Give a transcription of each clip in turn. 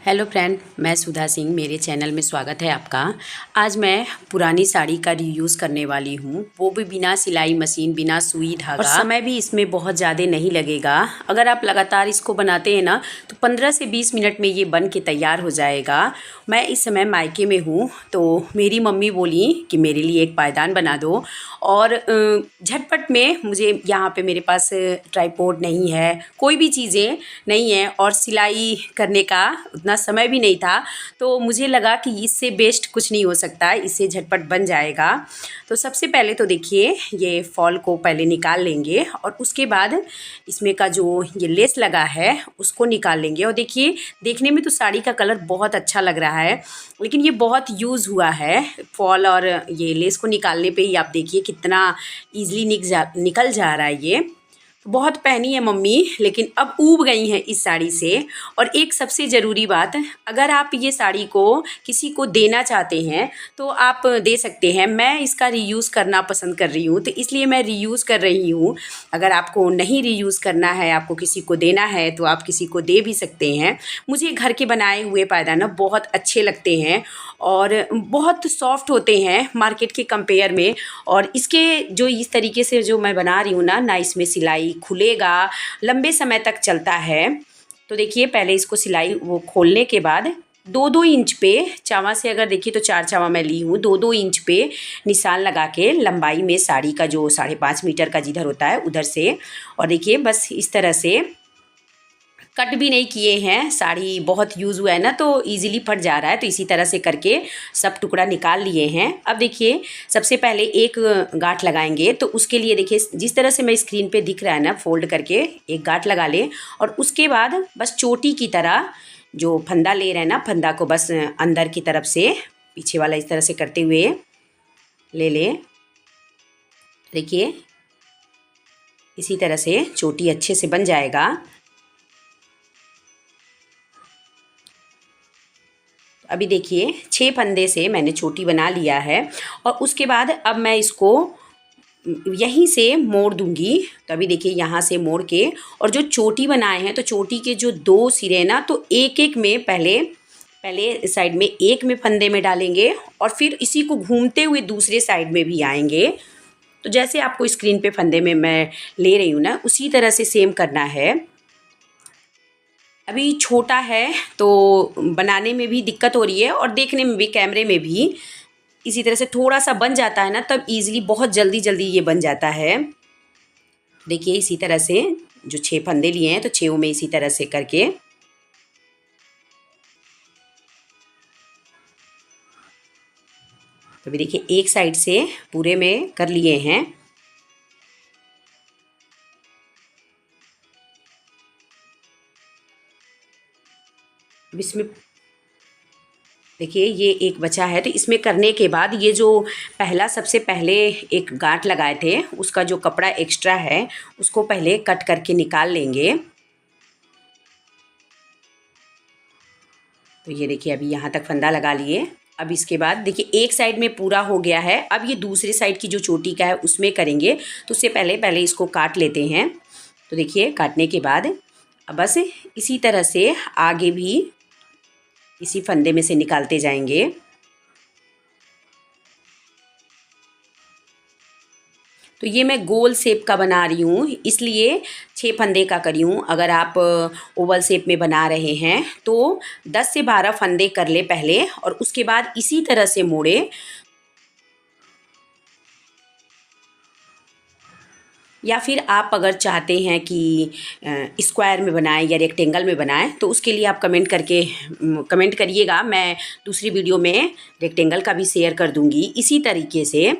Hello friend, मैं सुधा सिंह। मेरे channel में स्वागत है आपका। आज मैं पुरानी साड़ी का रीयूज़ करने वाली हूँ, वो भी बिना सिलाई मशीन, बिना सुई धागा, और समय भी इसमें बहुत ज़्यादा नहीं लगेगा। अगर आप लगातार इसको बनाते हैं ना तो 15 से 20 मिनट में ये बन के तैयार हो जाएगा। मैं इस समय मायके में हूँ तो मेरी मम्मी बोली कि मेरे लिए एक पायदान बना दो, और झटपट में मुझे यहाँ पे मेरे पास ट्राइपॉड नहीं है, कोई भी चीज़ें नहीं है, और सिलाई करने का उतना समय भी नहीं था। तो मुझे लगा कि इससे बेस्ट कुछ नहीं हो सकता, इससे झटपट बन जाएगा। तो सबसे पहले तो देखिए, ये फॉल को पहले निकाल लेंगे और उसके बाद इसमें का जो ये लेस लगा है उसको निकाल लेंगे। और देखिए, देखने में तो साड़ी का कलर बहुत अच्छा लग रहा है, लेकिन ये बहुत यूज़ हुआ है। फॉल और ये लेस को निकालने पे ही आप देखिए कितना ईज़िली निकल जा रहा है। ये बहुत पहनी है मम्मी, लेकिन अब ऊब गई हैं इस साड़ी से। और एक सबसे ज़रूरी बात, अगर आप ये साड़ी को किसी को देना चाहते हैं तो आप दे सकते हैं। मैं इसका रीयूज़ करना पसंद कर रही हूँ, तो इसलिए मैं रीयूज़ कर रही हूँ। अगर आपको नहीं रीयूज़ करना है, आपको किसी को देना है, तो आप किसी को दे भी सकते हैं। मुझे घर के बनाए हुए पायदान बहुत अच्छे लगते हैं और बहुत सॉफ्ट होते हैं मार्केट के कंपेयर में। और इसके जो इस तरीके से जो मैं बना रही हूँ ना इसमें सिलाई खुलेगा, लंबे समय तक चलता है। तो देखिए, पहले इसको सिलाई वो खोलने के बाद 2-2 इंच पे चावा से, अगर देखिए तो 4 चावा मैं ली हूँ, 2-2 इंच पे निशान लगा के लंबाई में साड़ी का जो 5.5 मीटर का जिधर होता है उधर से। और देखिए, बस इस तरह से कट भी नहीं किए हैं। साड़ी बहुत यूज़ हुआ है ना, तो इजीली फट जा रहा है, तो इसी तरह से करके सब टुकड़ा निकाल लिए हैं। अब देखिए, सबसे पहले एक गांठ लगाएंगे। तो उसके लिए देखिए, जिस तरह से मैं स्क्रीन पे दिख रहा है ना, फोल्ड करके एक गांठ लगा ले। और उसके बाद बस चोटी की तरह जो फंदा ले रहे हैं ना, फंदा को बस अंदर की तरफ से पीछे वाला इस तरह से करते हुए ले लें। देखिए, इसी तरह से चोटी अच्छे से बन जाएगा। अभी देखिए, 6 फंदे से मैंने चोटी बना लिया है। और उसके बाद अब मैं इसको यहीं से मोड़ दूंगी। तो अभी देखिए, यहाँ से मोड़ के, और जो चोटी बनाए हैं तो चोटी के जो 2 सिरे ना, तो एक एक में पहले साइड में एक में फंदे में डालेंगे और फिर इसी को घूमते हुए दूसरे साइड में भी आएंगे। तो जैसे आपको स्क्रीन पे फंदे में मैं ले रही हूँ ना, उसी तरह से सेम करना है। अभी छोटा है तो बनाने में भी दिक्कत हो रही है और देखने में भी, कैमरे में भी इसी तरह से थोड़ा सा बन जाता है ना, तब इजीली बहुत जल्दी जल्दी ये बन जाता है। देखिए, इसी तरह से जो 6 फंदे लिए हैं तो 6 में इसी तरह से करके, तो अभी देखिए एक साइड से पूरे में कर लिए हैं। अब इसमें देखिए, ये एक बचा है, तो इसमें करने के बाद ये जो पहला सबसे पहले एक गांठ लगाए थे उसका जो कपड़ा एक्स्ट्रा है उसको पहले कट करके निकाल लेंगे। तो ये देखिए, अभी यहाँ तक फंदा लगा लिए। अब इसके बाद देखिए, एक साइड में पूरा हो गया है। अब ये दूसरे साइड की जो चोटी का है उसमें करेंगे। तो उससे पहले इसको काट लेते हैं। तो देखिए, काटने के बाद अब बस इसी तरह से आगे भी इसी फंदे में से निकालते जाएंगे। तो ये मैं गोल शेप का बना रही हूँ, इसलिए 6 फंदे का करी हूँ। अगर आप ओवल शेप में बना रहे हैं तो 10 से 12 फंदे कर ले पहले, और उसके बाद इसी तरह से मोड़े। या फिर आप अगर चाहते हैं कि स्क्वायर में बनाएं या रेक्टेंगल में बनाएं, तो उसके लिए आप कमेंट करिएगा। मैं दूसरी वीडियो में रेक्टेंगल का भी शेयर कर दूंगी इसी तरीके से।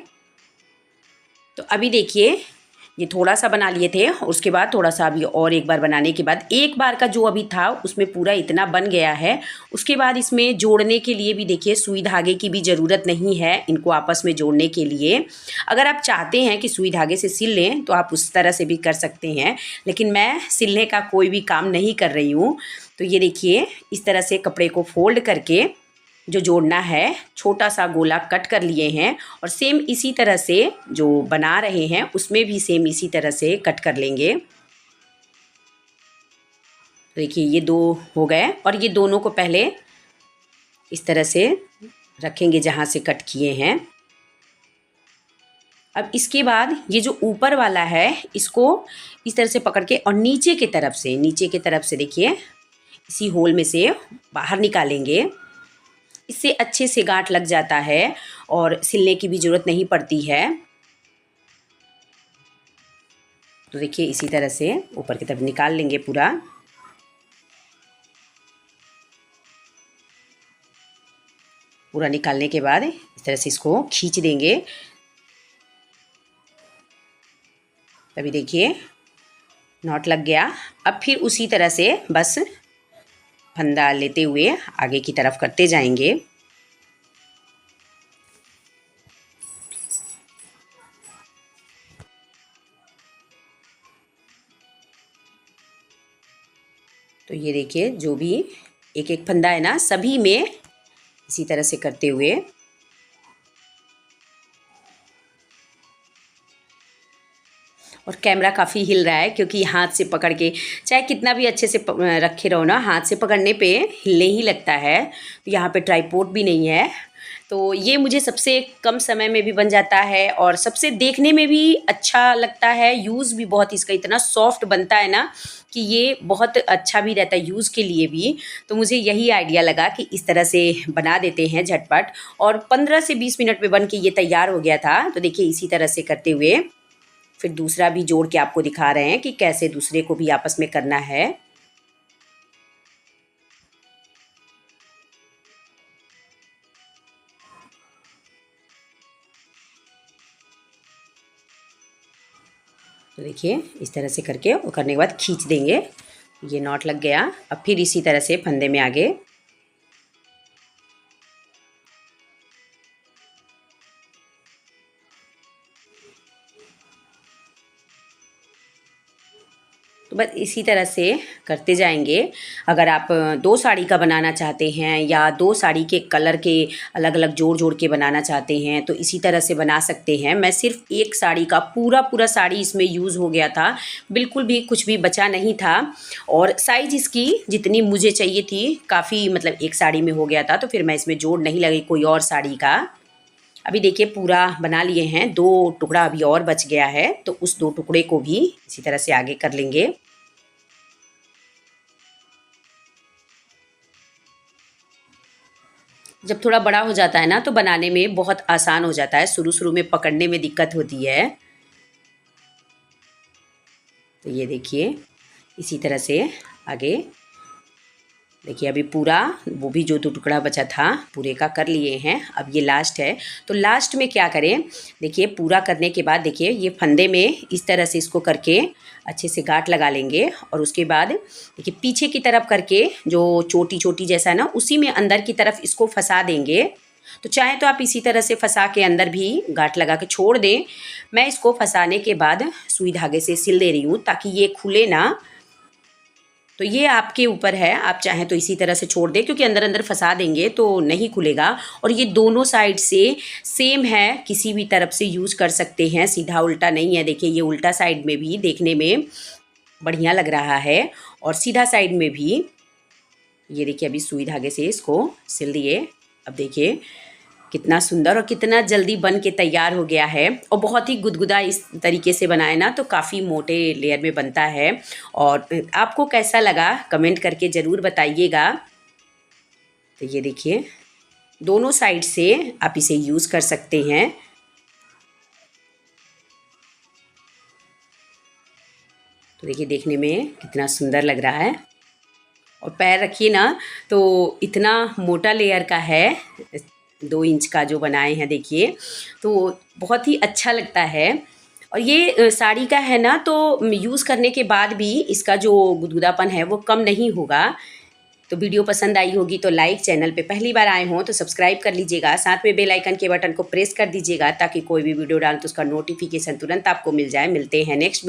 तो अभी देखिए, ये थोड़ा सा बना लिए थे, उसके बाद थोड़ा सा अभी और एक बार बनाने के बाद एक बार का जो अभी था उसमें पूरा इतना बन गया है। उसके बाद इसमें जोड़ने के लिए भी देखिए, सुई धागे की भी ज़रूरत नहीं है इनको आपस में जोड़ने के लिए। अगर आप चाहते हैं कि सुई धागे से सिल लें तो आप उस तरह से भी कर सकते हैं, लेकिन मैं सिलने का कोई भी काम नहीं कर रही हूँ। तो ये देखिए, इस तरह से कपड़े को फोल्ड करके जो जोड़ना है, छोटा सा गोला कट कर लिए हैं। और सेम इसी तरह से जो बना रहे हैं उसमें भी सेम इसी तरह से कट कर लेंगे। देखिए ये 2 हो गए और ये दोनों को पहले इस तरह से रखेंगे जहाँ से कट किए हैं। अब इसके बाद ये जो ऊपर वाला है इसको इस तरह से पकड़ के और नीचे की तरफ से देखिए इसी होल में से बाहर निकालेंगे। इससे अच्छे से गांठ लग जाता है और सिलने की भी ज़रूरत नहीं पड़ती है। तो देखिए इसी तरह से ऊपर की तरफ निकाल लेंगे पूरा। पूरा निकालने के बाद इस तरह से इसको खींच देंगे। तभी देखिए नॉट लग गया। अब फिर उसी तरह से बस फंदा लेते हुए आगे की तरफ करते जाएंगे। तो ये देखिए जो भी एक एक फंदा है ना, सभी में इसी तरह से करते हुए और कैमरा काफ़ी हिल रहा है क्योंकि हाथ से पकड़ के चाहे कितना भी अच्छे से रखे रहो ना, हाथ से पकड़ने पे हिलने ही लगता है। तो यहाँ पे ट्राइपॉड भी नहीं है, तो ये मुझे सबसे कम समय में भी बन जाता है और सबसे देखने में भी अच्छा लगता है। यूज़ भी बहुत इसका इतना सॉफ्ट बनता है ना कि ये बहुत अच्छा भी रहता है यूज़ के लिए भी। तो मुझे यही आइडिया लगा कि इस तरह से बना देते हैं झटपट, और 15 से 20 मिनट में बन के ये तैयार हो गया था। तो देखिए इसी तरह से करते हुए फिर दूसरा भी जोड़ के आपको दिखा रहे हैं कि कैसे दूसरे को भी आपस में करना है। तो देखिए इस तरह से करके और करने के बाद खींच देंगे। ये नॉट लग गया। अब फिर इसी तरह से फंदे में आगे तो बस इसी तरह से करते जाएंगे। अगर आप 2 साड़ी का बनाना चाहते हैं या 2 साड़ी के कलर के अलग अलग जोड़ जोड़ के बनाना चाहते हैं तो इसी तरह से बना सकते हैं। मैं सिर्फ एक साड़ी का पूरा साड़ी इसमें यूज़ हो गया था, बिल्कुल भी कुछ भी बचा नहीं था। और साइज़ इसकी जितनी मुझे चाहिए थी काफ़ी, मतलब एक साड़ी में हो गया था, तो फिर मैं इसमें जोड़ नहीं लगी कोई और साड़ी का। अभी देखिए पूरा बना लिए हैं, 2 टुकड़ा अभी और बच गया है, तो उस 2 टुकड़े को भी इसी तरह से आगे कर लेंगे। जब थोड़ा बड़ा हो जाता है ना तो बनाने में बहुत आसान हो जाता है, शुरू में पकड़ने में दिक्कत होती है। तो ये देखिए इसी तरह से आगे देखिए अभी पूरा वो भी जो 2 टुकड़ा बचा था पूरे का कर लिए हैं। अब ये लास्ट है, तो लास्ट में क्या करें, देखिए पूरा करने के बाद देखिए ये फंदे में इस तरह से इसको करके अच्छे से गांठ लगा लेंगे। और उसके बाद देखिए पीछे की तरफ करके जो चोटी जैसा है ना, उसी में अंदर की तरफ इसको फंसा देंगे। तो चाहे तो आप इसी तरह से फंसा के अंदर भी गांठ लगा के छोड़ दें। मैं इसको फंसाने के बाद सुई धागे से सिल दे रही हूँ ताकि ये खुले ना। तो ये आपके ऊपर है, आप चाहें तो इसी तरह से छोड़ दें क्योंकि अंदर फंसा देंगे तो नहीं खुलेगा। और ये दोनों साइड से सेम है, किसी भी तरफ से यूज़ कर सकते हैं, सीधा उल्टा नहीं है। देखिए ये उल्टा साइड में भी देखने में बढ़िया लग रहा है और सीधा साइड में भी। ये देखिए अभी सुई धागे से इसको सिल दिए। अब देखिए कितना सुंदर और कितना जल्दी बन के तैयार हो गया है। और बहुत ही गुदगुदा इस तरीके से बनाए ना तो काफ़ी मोटे लेयर में बनता है। और आपको कैसा लगा कमेंट करके ज़रूर बताइएगा। तो ये देखिए दोनों साइड से आप इसे यूज़ कर सकते हैं। तो देखिए देखने में कितना सुंदर लग रहा है। और पैर रखिए ना तो इतना मोटा लेयर का है, 2 इंच का जो बनाए हैं देखिए, तो बहुत ही अच्छा लगता है। और ये साड़ी का है ना तो यूज़ करने के बाद भी इसका जो गुदगुदापन है वो कम नहीं होगा। तो वीडियो पसंद आई होगी तो लाइक, चैनल पे पहली बार आए हों तो सब्सक्राइब कर लीजिएगा, साथ में बेल आइकन के बटन को प्रेस कर दीजिएगा ताकि कोई भी वीडियो डालें तो उसका नोटिफिकेशन तुरंत आपको मिल जाए। मिलते हैं नेक्स्ट